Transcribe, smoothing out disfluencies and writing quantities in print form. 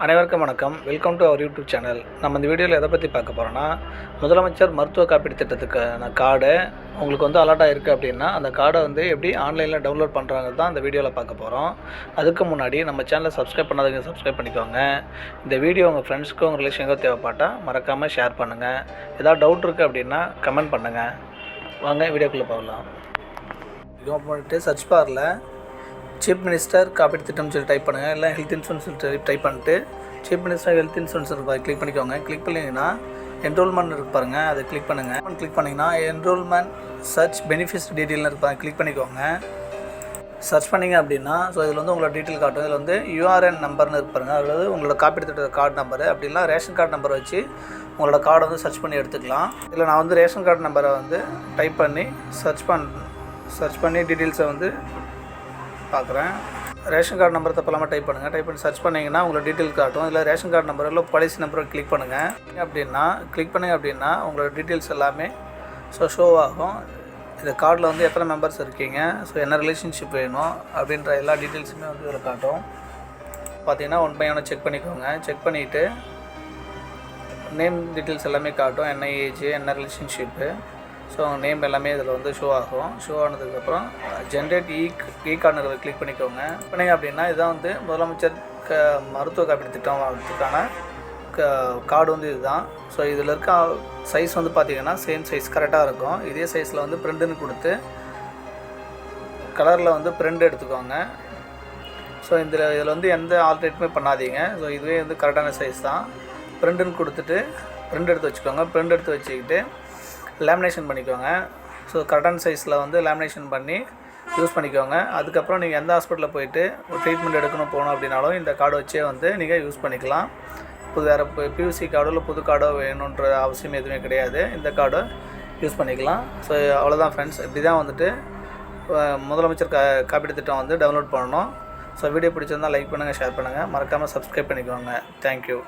அனைவருக்கும் வணக்கம். Welcome to our YouTube channel. நம்ம இந்த வீடியோவில் எதை பற்றி பார்க்க போகிறோன்னா, முதலமைச்சர் மருத்துவ காப்பீடு திட்டத்துக்கான கார்டு உங்களுக்கு வந்து அலாட்டாக இருக்குது அப்படின்னா, அந்த கார்டை வந்து எப்படி ஆன்லைனில் டவுன்லோட் பண்ணுறாங்க தான் இந்த வீடியோவில் பார்க்க போகிறோம். அதுக்கு முன்னாடி நம்ம சேனலை சப்ஸ்கிரைப் பண்ணாதவங்க சப்ஸ்கிரைப் பண்ணிக்கோங்க. இந்த வீடியோ உங்கள் ஃப்ரெண்ட்ஸ்க்கும் உங்கள் ரிலேஷனுக்கும் தேவைப்பட்டால் மறக்காமல் ஷேர் பண்ணுங்கள். ஏதாவது டவுட் இருக்குது அப்படின்னா கமெண்ட் பண்ணுங்கள். வாங்க வீடியோக்குள்ளே போகலாம். இப்போ பண்ணிட்டு சர்ச் பாரில் சீஃப் மினிஸ்டர் காப்பீடு திட்டம்னு சொல்லி டைப் பண்ணுங்கள். இல்லை ஹெல்த் இன்சூரன்ஸ் டைப் பண்ணிட்டு chief minister health insurance click பண்ணிக்கோங்க. கிளிக் பண்ணிங்கன்னா என்ரோல்மெண்ட் இருக்கு பாருங்கள், அதை கிளிக் பண்ணுங்கள். கிளிக் பண்ணிங்கன்னா என்ரோல்மெண்ட் சர்ச் பெனிஃபிட்ஸ் டீட்டெயில்னு இருப்பாங்க, கிளிக் பண்ணிக்கோங்க. சர்ச் பண்ணிங்க அப்படின்னா இதில் வந்து உங்களோட டீட்டெயில் காட்டும். இதில் வந்து யூஆர்என் நம்பர்னு இருப்பாருங்க, அதாவது உங்களோட காப்பீடு திட்ட கார்டு நம்பரு. அப்படின்னா ரேஷன் கார்டு நம்பரை வச்சு உங்களோட கார்டை வந்து சர்ச் பண்ணி எடுத்துக்கலாம். இதில் நான் வந்து ரேஷன் கார்டு நம்பரை வந்து டைப் பண்ணி சர்ச் பண்ணி டீட்டெயில்ஸை வந்து பார்க்குறேன். ரேஷன் கார்டு நம்பரை தப்பலாமல் டைப் பண்ணுங்கள். டைப் பண்ணி சர்ச் பண்ணிங்கன்னா உங்களோட டீட்டெயில் காட்டும். இல்லை ரேஷன் கார்டு நம்பர் இல்லை பாலிசி நம்பரை கிளிக் பண்ணுங்கள். கிளிக் பண்ணிங்க அப்படின்னா உங்களோட டீட்டெயில்ஸ் எல்லாமே ஷோ ஆகும். இந்த கார்டில் வந்து எத்தனை மெம்பர்ஸ் இருக்கீங்க, என்ன ரிலேஷன்ஷிப் வேணும் அப்படின்ற எல்லா டீட்டெயில்ஸுமே வந்து இதில் காட்டும். பார்த்தீங்கன்னா ஒன் பை ஒன்று செக் பண்ணிக்கோங்க. செக் பண்ணிவிட்டு நேம் டீட்டெயில்ஸ் எல்லாமே காட்டும், என்ன ஏஜ், என்ன ரிலேஷன்ஷிப்பு. உங்கள் நேம் எல்லாமே இதில் வந்து ஷோ ஆகும். ஷோ ஆனதுக்கப்புறம் ஜென்ரேட் இ கார்டு கிளிக் பண்ணிக்கோங்க. பண்ணிங்க அப்படின்னா இதுதான் வந்து முதலமைச்சர் மருத்துவ காப்பீடு திட்டம் அதுக்கான கார்டு வந்து இதுதான். இதில் இருக்க சைஸ் வந்து பார்த்திங்கன்னா சேம் சைஸ் கரெக்டாக இருக்கும். இதே சைஸில் வந்து பிரிண்ட்டுன்னு கொடுத்து கலரில் வந்து பிரிண்ட் எடுத்துக்கோங்க. இதில் வந்து எந்த ஆல்ட்ரேட்டுமே பண்ணாதீங்க. இதுவே வந்து கரெக்டான சைஸ் தான். பிரிண்ட்டுன்னு கொடுத்துட்டு பிரிண்ட் எடுத்து வச்சுக்கோங்க. பிரிண்ட் எடுத்து வச்சுக்கிட்டு லேமினேஷன் பண்ணிக்கோங்க. கரெக்டான சைஸில் வந்து லேமினேஷன் பண்ணி யூஸ் பண்ணிக்கோங்க. அதுக்கப்புறம் நீங்கள் எந்த ஹாஸ்பிட்டலில் போயிட்டு ஒரு ட்ரீட்மெண்ட் போகணும் அப்படின்னாலும் இந்த கார்டு வச்சே வந்து நீங்கள் யூஸ் பண்ணிக்கலாம். வேறு பியூசி கார்டோ இல்லை புது கார்டோ வேணுன்ற அவசியம் எதுவுமே கிடையாது. இந்த கார்டை யூஸ் பண்ணிக்கலாம். அவ்வளோதான் ஃப்ரெண்ட்ஸ். இப்படி தான் வந்துட்டு முதலமைச்சர் காப்பீடு திட்டம் வந்து டவுன்லோட் பண்ணணும். வீடியோ பிடிச்சிருந்தால் லைக் பண்ணுங்கள், ஷேர் பண்ணுங்கள், மறக்காமல் சப்ஸ்கிரைப் பண்ணிக்கோங்க. தேங்க்யூ.